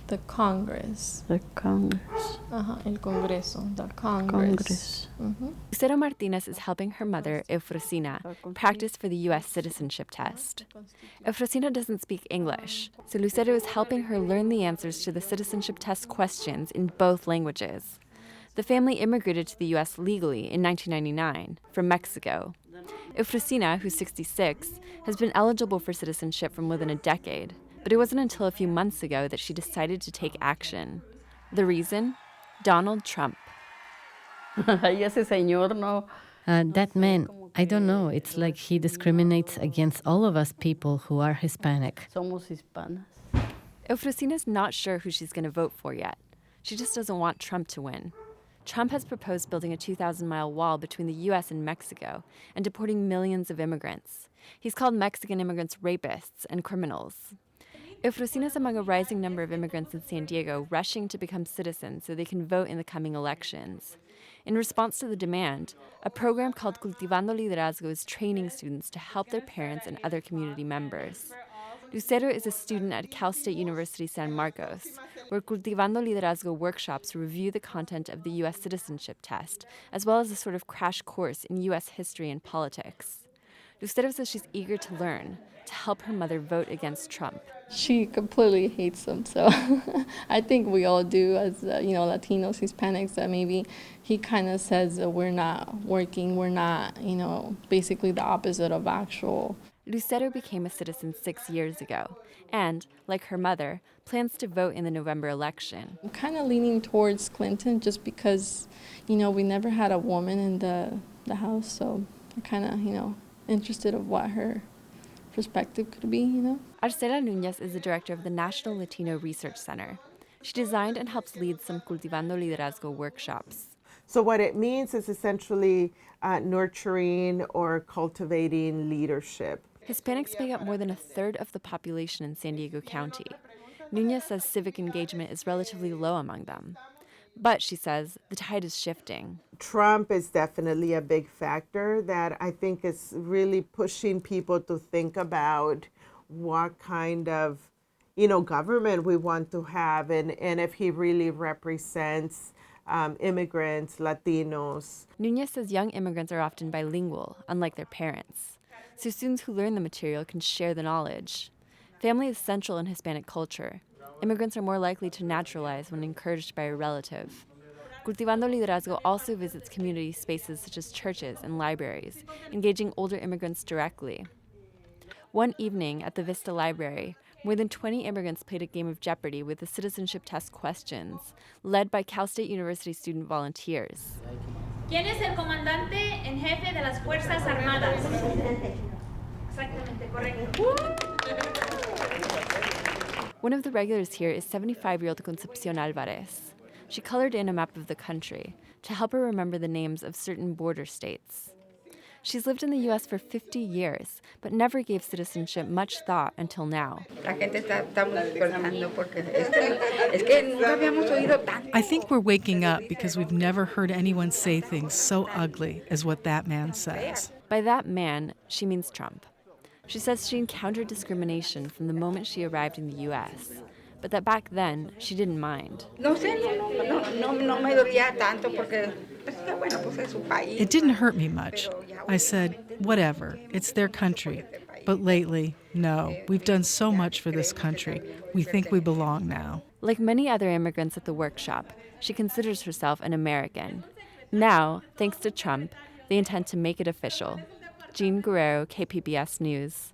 The Congress. The Congress. El Congreso. The Congress. Congress. Lucero Martinez is helping her mother, Eufrosina, practice for the U.S. citizenship test. Eufrosina doesn't speak English, so Lucero is helping her learn the answers to the citizenship test questions in both languages. The family immigrated to the U.S. legally in 1999 from Mexico. Eufrosina, who's 66, has been eligible for citizenship for more than a decade, but it wasn't until a few months ago that she decided to take action. The reason? Donald Trump. That man, I don't know, it's like he discriminates against all of us people who are Hispanic. Eufrosina's not sure who she's going to vote for yet. She just doesn't want Trump to win. Trump has proposed building a 2,000-mile wall between the U.S. and Mexico and deporting millions of immigrants. He's called Mexican immigrants rapists and criminals. Eufrosina's among a rising number of immigrants in San Diego rushing to become citizens so they can vote in the coming elections. In response to the demand, a program called Cultivando Liderazgo is training students to help their parents and other community members. Lucero is a student at Cal State University San Marcos, where Cultivando Liderazgo workshops review the content of the U.S. citizenship test, as well as a sort of crash course in U.S. history and politics. Lucero says she's eager to learn, to help her mother vote against Trump. She completely hates him, so I think we all do as, Latinos, Hispanics, that maybe he kind of says that we're not working, we're not, basically the opposite of actual. Lucero became a citizen 6 years ago and, like her mother, plans to vote in the November election. I'm kind of leaning towards Clinton just because, we never had a woman in the House, so I'm kind of, interested of what her perspective could be, Arcela Núñez is the director of the National Latino Research Center. She designed and helps lead some Cultivando Liderazgo workshops. So what it means is essentially nurturing or cultivating leadership. Hispanics make up more than a third of the population in San Diego County. Núñez says civic engagement is relatively low among them. But, she says, the tide is shifting. Trump is definitely a big factor that I think is really pushing people to think about what kind of, government we want to have and if he really represents immigrants, Latinos. Núñez says young immigrants are often bilingual, unlike their parents. So students who learn the material can share the knowledge. Family is central in Hispanic culture. Immigrants are more likely to naturalize when encouraged by a relative. Cultivando Liderazgo also visits community spaces such as churches and libraries, engaging older immigrants directly. One evening at the Vista Library, more than 20 immigrants played a game of Jeopardy with the citizenship test questions, led by Cal State University student volunteers. ¿Quién es el comandante en jefe de las Fuerzas Armadas? Exactamente, correcto. One of the regulars here is 75-year-old Concepcion Alvarez. She colored in a map of the country to help her remember the names of certain border states. She's lived in the U.S. for 50 years, but never gave citizenship much thought until now. I think we're waking up because we've never heard anyone say things so ugly as what that man says. By that man, she means Trump. She says she encountered discrimination from the moment she arrived in the U.S., but that back then, she didn't mind. It didn't hurt me much. I said, whatever, it's their country. But lately, no, we've done so much for this country. We think we belong now. Like many other immigrants at the workshop, she considers herself an American. Now, thanks to Trump, they intend to make it official. Jean Guerrero, KPBS News.